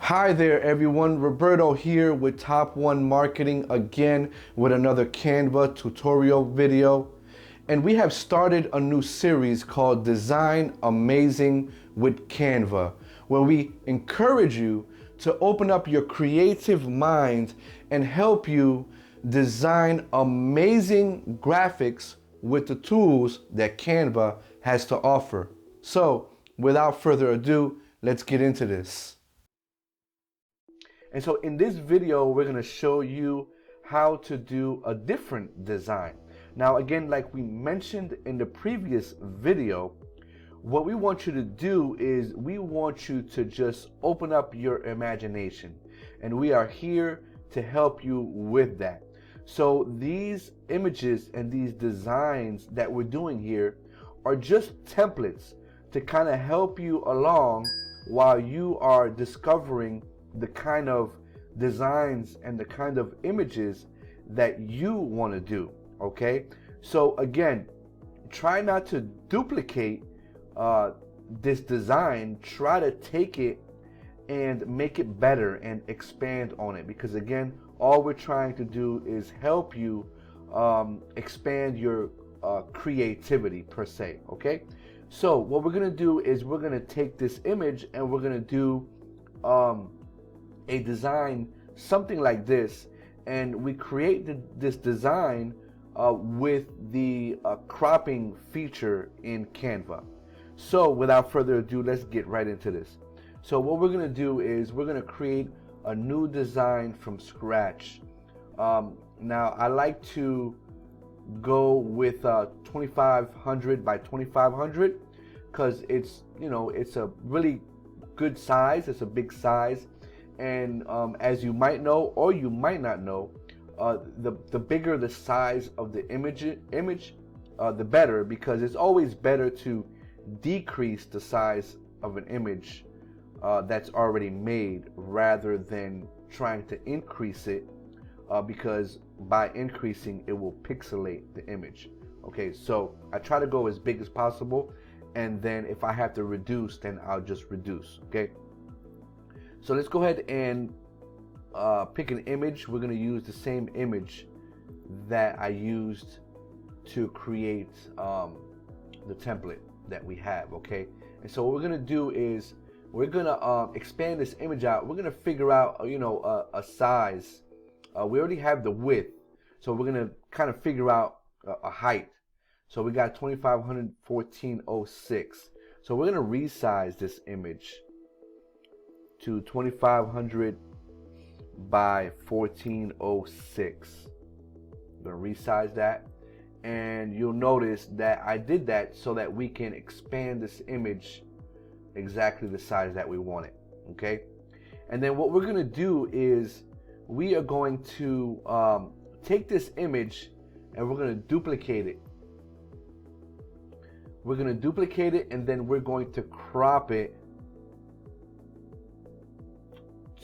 Hi there everyone, Roberto here with Top One Marketing again with another Canva tutorial video. And we have started a new series called Design Amazing with Canva, where we encourage you to open up your creative mind and help you design amazing graphics with the tools that Canva has to offer. So without further ado, let's get into this. And so in this video, we're going to show you how to do a different design. Now, again, like we mentioned in the previous video, what we want you to do is we want you to just open up your imagination. And we are here to help you with that. So these images and these designs that we're doing here are just templates to kind of help you along while you are discovering the kind of designs and the kind of images that you want to do. Okay, so again, try not to duplicate this design. Try to take it and make it better and expand on it, because again, all we're trying to do is help you expand your creativity per se. Okay, so what we're gonna do is we're gonna take this image and we're gonna do a design something like this, and we create this design with the cropping feature in Canva. So without further ado, let's get right into this. So what we're going to do is we're going to create a new design from scratch. Now I like to go with 2500 by 2500 because it's, you know, it's a really good size. It's a big size. And as you might know, or you might not know, the bigger the size of the image, the better, because it's always better to decrease the size of an image that's already made rather than trying to increase it, because by increasing it will pixelate the image. Okay, so I try to go as big as possible, and then if I have to reduce, then I'll just reduce. Okay. So let's go ahead and pick an image. We're going to use the same image that I used to create the template that we have, okay? And so what we're going to do is we're going to expand this image out. We're going to figure out, you know, a size. We already have the width, so we're going to kind of figure out a height. So we got 2500 1406. So we're going to resize this image to 2500 by 1406. I'm going to resize that, and you'll notice that I did that so that we can expand this image exactly the size that we want it. Okay, and then what we're going to do is we are going to take this image and we're going to duplicate it. We're going to duplicate it, and then we're going to crop it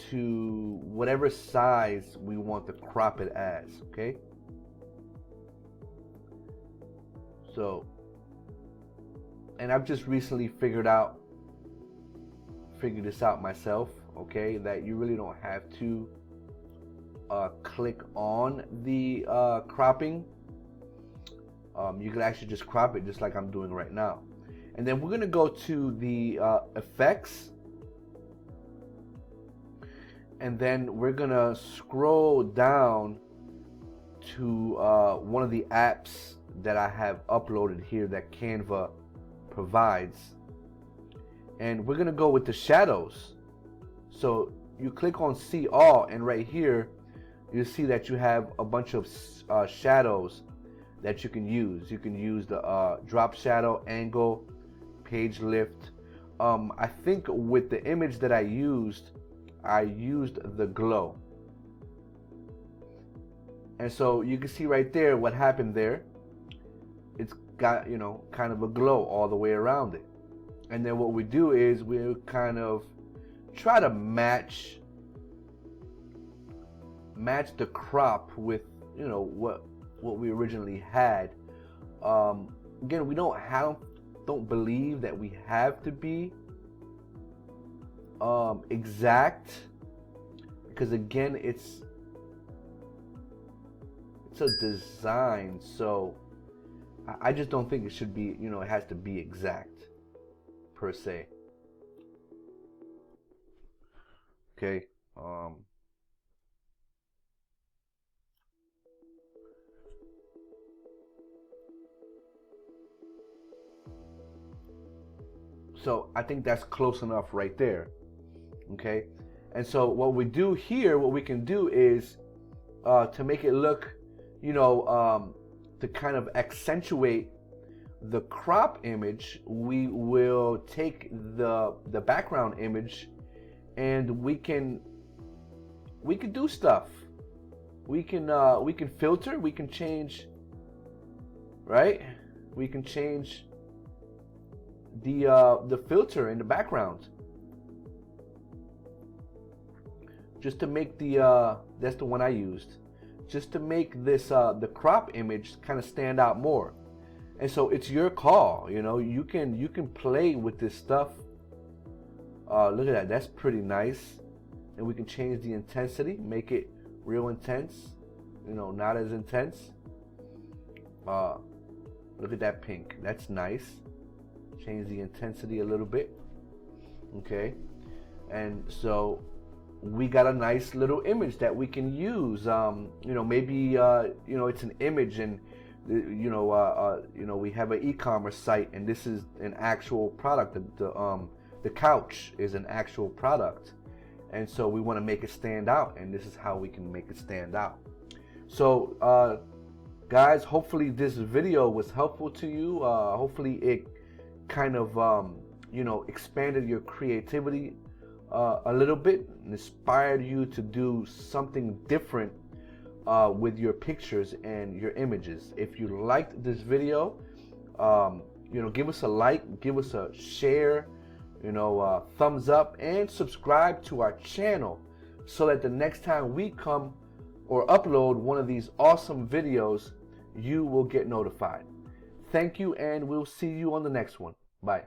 to whatever size we want to crop it as. Okay, so, and I've just recently figured this out myself, okay, that you really don't have to click on the cropping. You can actually just crop it just like I'm doing right now. And then we're going to go to the effects, and then we're gonna scroll down to one of the apps that I have uploaded here that Canva provides, and we're gonna go with the shadows. So you click on see all, and right here you see that you have a bunch of shadows that you can use. You can use the drop shadow, angle, page lift. I think with the image that I used the glow. And so you can see right there what happened there. It's got, you know, kind of a glow all the way around it. And then what we do is we kind of try to match the crop with, you know, what we originally had. Again, we don't believe that we have to be exact because again, it's a design, so I just don't think it should be, you know, it has to be exact per se. Okay. So I think that's close enough right there. Okay. And so what we do here, what we can do is to make it look, you know, to kind of accentuate the crop image, we will take the background image and we can do stuff. We can filter, we can change, right? We can change the filter in the background just to make the that's the one I used, just to make this the crop image kind of stand out more. And so it's your call, you know. You can play with this stuff. Look at that, that's pretty nice. And we can change the intensity, make it real intense, you know, not as intense. Look at that pink, that's nice. Change the intensity a little bit. Okay. And so we got a nice little image that we can use. You know, maybe you know, it's an image, and you know, we have an e-commerce site, and this is an actual product. The couch is an actual product, and so we want to make it stand out, and this is how we can make it stand out. So guys, hopefully this video was helpful to you. Hopefully it kind of you know, expanded your creativity a little bit, and inspired you to do something different with your pictures and your images. If you liked this video, you know, give us a like, give us a share, you know, thumbs up, and subscribe to our channel so that the next time we come or upload one of these awesome videos, you will get notified. Thank you, and we'll see you on the next one. Bye.